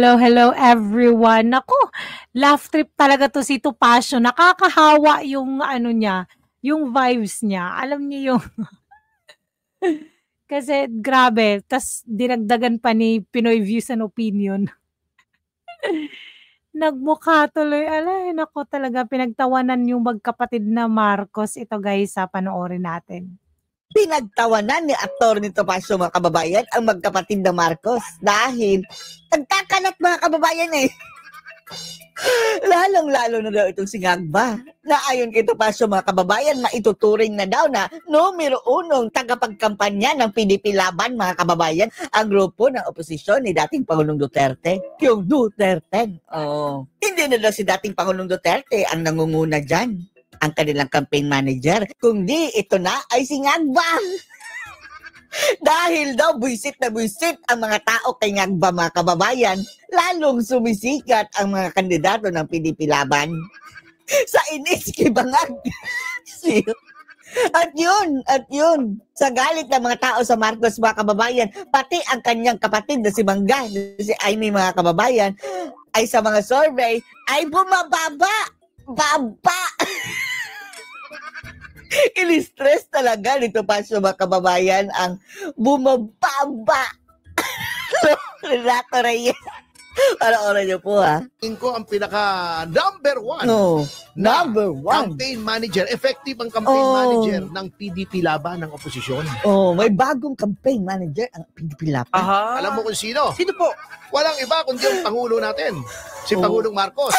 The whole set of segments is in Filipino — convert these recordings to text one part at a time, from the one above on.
Hello, hello everyone. Naku, laugh trip talaga 'to si Topacio. Nakakahawa yung ano niya, yung vibes niya. Alam niyo yung kasi grabe, tas dinagdagan pa ni Pinoy Views and Opinion. Nagmukha tuloy, naku talaga pinagtawanan yung magkapatid na Marcos. Ito guys, panoorin natin. Pinagtawanan ni aktor nito Topacio mga kababayan ang magkapatid na Marcos dahil nagkakalat mga kababayan eh. Lalong-lalo na daw itong si Ngagba na ayon kay Topacio mga kababayan maituturing na daw na numero unong tagapagkampanya ng PDP Laban mga kababayan ang grupo ng oposisyon ni dating Pangulong Duterte, yung Duterte. Oh. Hindi na daw si dating Pangulong Duterte ang nangunguna dyan, ang kanilang campaign manager, kundi ito na ay si Ngagba. Dahil daw buisit na buisit ang mga tao kay Ngagba mga kababayan, lalong sumisikat ang mga kandidato ng PDP Laban. Sa inis kay Bangag. At yun, sa galit ng mga tao sa Marcos mga kababayan, pati ang kanyang kapatid na si Mangga, si Amy mga kababayan, ay sa mga survey ay bumababa. Baba! Ini-stress talaga nito Topacio mga kababayan ang bumababa. Renato Reyes. Para-oran niyo po ha. Tingin ko ang pinaka number one. Number one. Campaign manager. Effective ang campaign manager ng PDP Laban ng oposisyon. May bagong campaign manager ang PDP Laban. Aha. Alam mo kung sino? Sino po? Walang iba kundi ang Pangulo natin. Si Pangulong Marcos.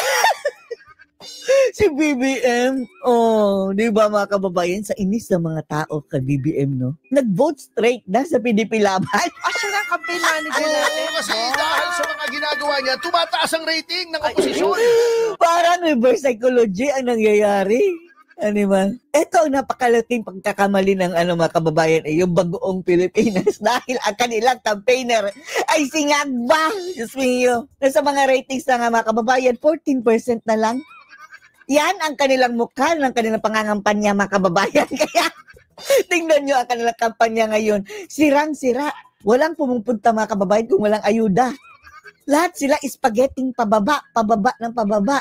Si BBM, di ba mga kababayan, sa inis ng mga tao kay BBM, no? Nag-vote straight na sa PDP Laban. Siya na campaign manager natin. Kasi dahil sa mga ginagawa niya, tumataas ang rating ng oposisyon. Parang reverse psychology ang nangyayari. Ano man? Ito ang napakalaking pagkakamali ng mga kababayan yung bagoong Pilipinas dahil ang kanilang campaigner ay si Ngagba. Diyos mio. Nasa mga ratings na nga mga kababayan, 14% na lang. Yan ang kanilang mukha ng kanilang pangangampanya mga kababayan. Kaya tingnan nyo ang kanilang kampanya ngayon. Sirang-sira. Walang pumupunta mga kababayan kung walang ayuda. Lahat sila spaghetting pababa ng pababa.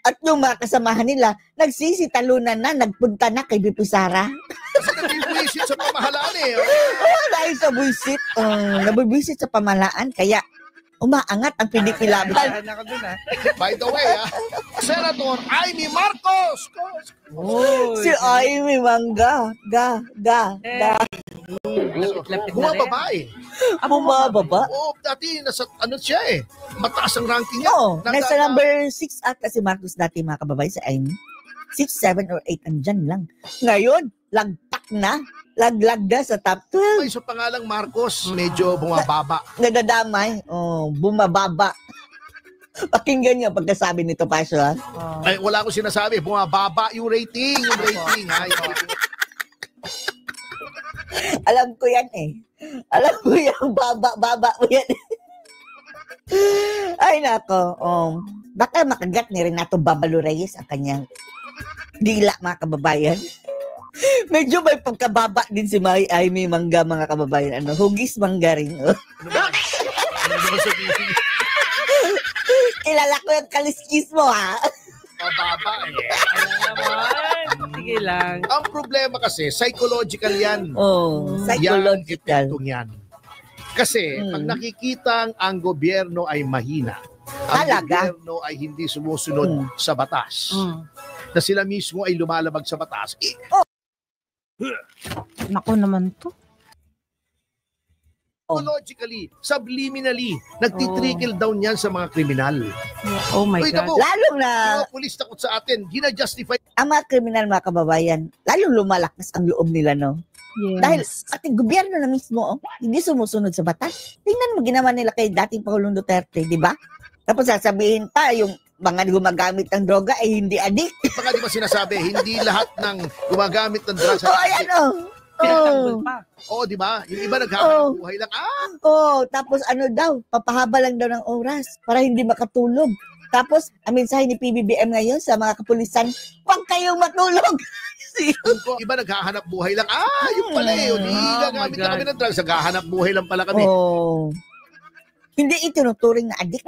At yung mga kasamahan nila, nagsisitalunan na, nagpunta na kay Bipo Sara. Kasi nabibwisit sa pamahalaan eh. Dahil sa buisit, nabibwisit sa pamahalaan. Kaya umaangat ang PDP Laban. By the way, Senator Amy Marcos. Si Amy Mangga. Bumababa eh. Bumababa? Oo, dati nasa siya eh. Mataas ang ranking niya. Nasa number 6 ata si Marcos dati mga kababayan sa Amy. 6, 7, or 8 andyan lang. Ngayon, lagpak na. Laglag na sa top 12. Ay, sa pangalang Marcos, medyo bumababa. Nadadamay. Bumababa. Pakinggan niyo pagkasabi ni Topacio ha. Ay, wala akong sinasabi. Bumababa yung rating. Alam ko yan eh. Alam ko yan. Baba mo yan. Ay nako. Baka makagat ni Renato Babalo Reyes ang kanyang dila mga kababayan. Medyo may pagkababa din si Amy Mangga mga kababayan. Hugis mangga rin. Kilala ko yung kaliskis mo ha. Mababa eh. Sige lang. Ang problema kasi, psychological yan. Psychological. Yan. Kasi, pag nakikita ang gobyerno ay mahina, ang gobyerno ay hindi sumusunod sa batas, na sila mismo ay lumalabag sa batas, Naku naman to. psychologically, subliminally, nagtitrickle down yan sa mga kriminal. Oh my God. Lalong na mga pulis takot sa atin, gina-justify. ang mga kriminal mga kababayan, lalong lumalakas ang loob nila, no? Yes. Dahil ating gobyerno na mismo, hindi sumusunod sa batas. Tingnan mo ginawa nila kay dating Pangulong Duterte, di ba? Tapos sasabihin pa, yung mga gumagamit ng droga ay hindi adik. Baka di ba sinasabi, hindi lahat ng gumagamit ng drugs. Ayan Oo, di ba? Yung iba naghahanap buhay lang. Tapos daw, papahaba lang daw ng oras para hindi makatulog. Tapos, ang mensahe ni PBBM ngayon sa mga kapulisan, huwag kayong matulog. Iba naghahanap buhay lang. Yung pala eh. Hindi gagamit na kami ng drugs. Naghahanap buhay lang pala kami. Hindi itinuturing na addict.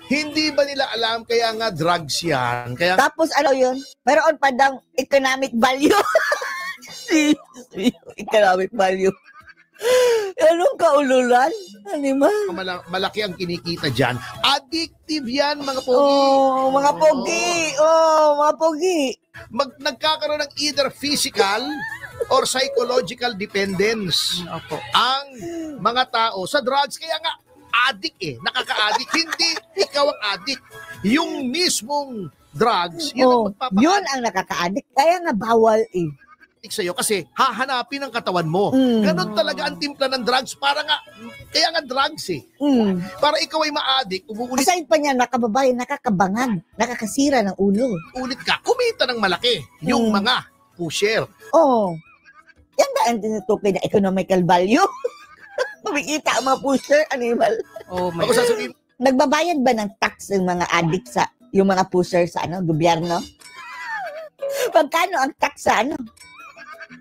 Hindi ba nila alam kaya nga drugs yan? Kaya Tapos ano yun? Meron pa daw economic value. Economic value. Anong kaululan? Animal. malaki ang kinikita dyan. Addictive yan, mga pogi. Oh, mga pogi. Oh, mga pogi. Nagkakaroon ng either physical or psychological dependence ang mga tao sa drugs. Kaya nga, addict nakaka-addict. Hindi ikaw ang addict. Yung mismong drugs, yun ang magpapa-addict Yun ang nakaka-addict. Kaya nga bawal sa'yo kasi hahanapin ang katawan mo. Ganon talaga ang timpla ng drugs. Kaya nga drugs Para ikaw ay ma-addict, umuulit Aside pa niya, nakababayan, nakakabangag, nakakasira ng ulo. ka, kumita ng malaki. Yung mga pusher. Oh, yan ba ang tinutukoy na economical value? Kumikita ang mga pusher, animal. Oh my Ako God. sasabihin, Nagbabayad ba ng tax yung mga addict yung mga pusher sa gobyerno? Pagkano ang tax sa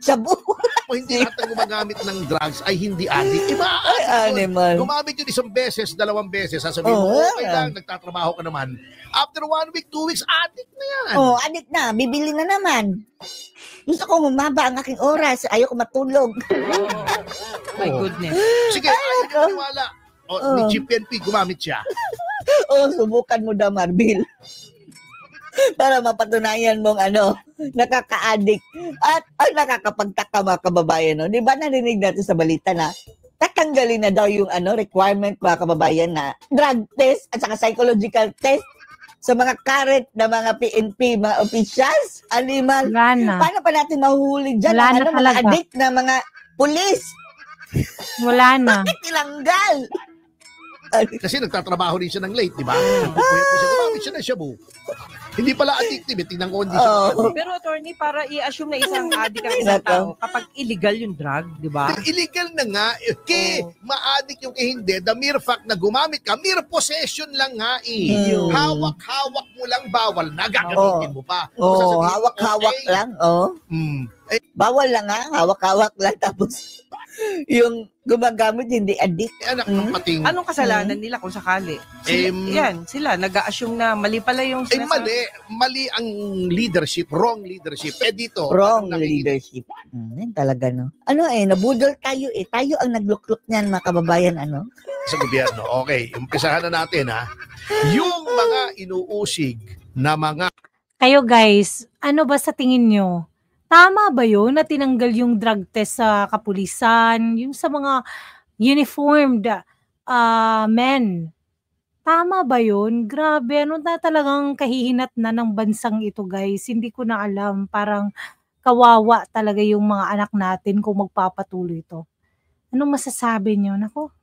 Sa buwan? hindi lahat ng gumagamit ng drugs ay hindi addict. Iba, Ay, animal. gumamit yun isang beses, dalawang beses, sasabihin mo, okay lang, nagtatrabaho ka naman. After 1 week, 2 weeks, addict na yan. Oh, addict na. Bibili na naman. Gusto ko humaba ang aking oras. Ayoko matulog. My goodness. Sige, ayaw niyo maniwala. Ni GPNP, gumamit siya. Oh, subukan mo daw, Marbil. Para mapatunayan mong nakaka-addict. At ang nakakapagtaka mga kababayan, no? Di ba narinig natin sa balita na tatanggalin na daw yung requirement mga kababayan na drug test at saka psychological test sa mga current na mga PNP, mga officials, animal. Wala na. Paano pa natin mahuhuli dyan Wala ang na mga talaga. addict na mga pulis? Wala na. Bakit tilanggal? Kasi nagtatrabaho rin siya ng late, di ba? Nagpupuyat siya, gumamit siya ng shabu. Hindi pala addictive, tingnan ko hindi siya. Pero attorney, para i-assume na isang addict ang isang tao, kapag illegal yung drug, di ba? Illegal na nga. Ma-addict yung hindi. The mere fact na gumamit ka, mere possession lang nga Hawak-hawak mo lang, bawal na. Gagamitin mo pa. Oh, hawak-hawak lang. Oh. Bawal lang hawak-hawak lang. Tapos, yung gumagamit, hindi addict. Anak ng pating. Anong kasalanan nila kung sakali? Sila nag-a-assume na mali pala yung Mali ang leadership, wrong leadership. Dito, Wrong leadership. Yan talaga, no? Nabudol tayo Tayo ang naglukluk niyan, mga kababayan, sa gobyerno. Okay, umpisahan na natin, yung mga inuusig na mga Kayo guys, ano ba sa tingin nyo? Tama ba yun na tinanggal yung drug test sa kapulisan, yung sa mga uniformed men? Tama ba yun? Grabe, ano na talagang kahihinat na ng bansang ito guys. Hindi ko na alam, parang kawawa talaga yung mga anak natin kung magpapatuloy ito. Anong masasabi nyo? Nako,